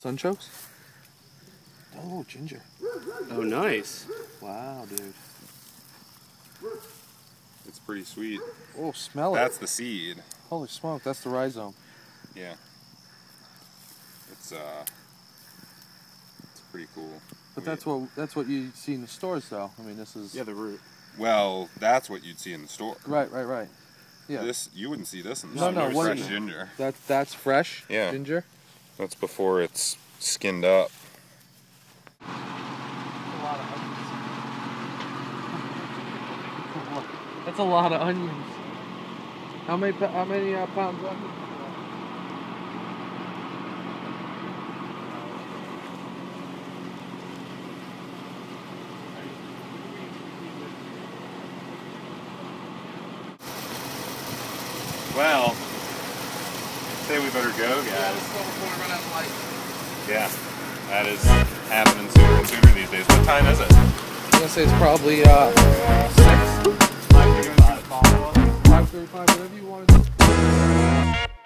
Sunchokes? Oh, ginger. Oh, nice. Wow, dude. It's pretty sweet. Oh, smell it. That's the seed. Holy smoke, that's the rhizome. Yeah. It's pretty cool. But that's what you see in the stores, though. I mean, this is... Yeah, the root. Well, that's what you'd see in the store. Right. Yeah. This, you wouldn't see this in the No, store. no, what Fresh is it? ginger. That's fresh Yeah. ginger? That's before it's skinned up. A lot of onions. That's a lot of onions. How many pounds of onions? Well, say we better go, guys. Yeah, that is happening sooner and sooner these days. What time is it? I'm gonna say it's probably 6. 5:35, whatever you want to do.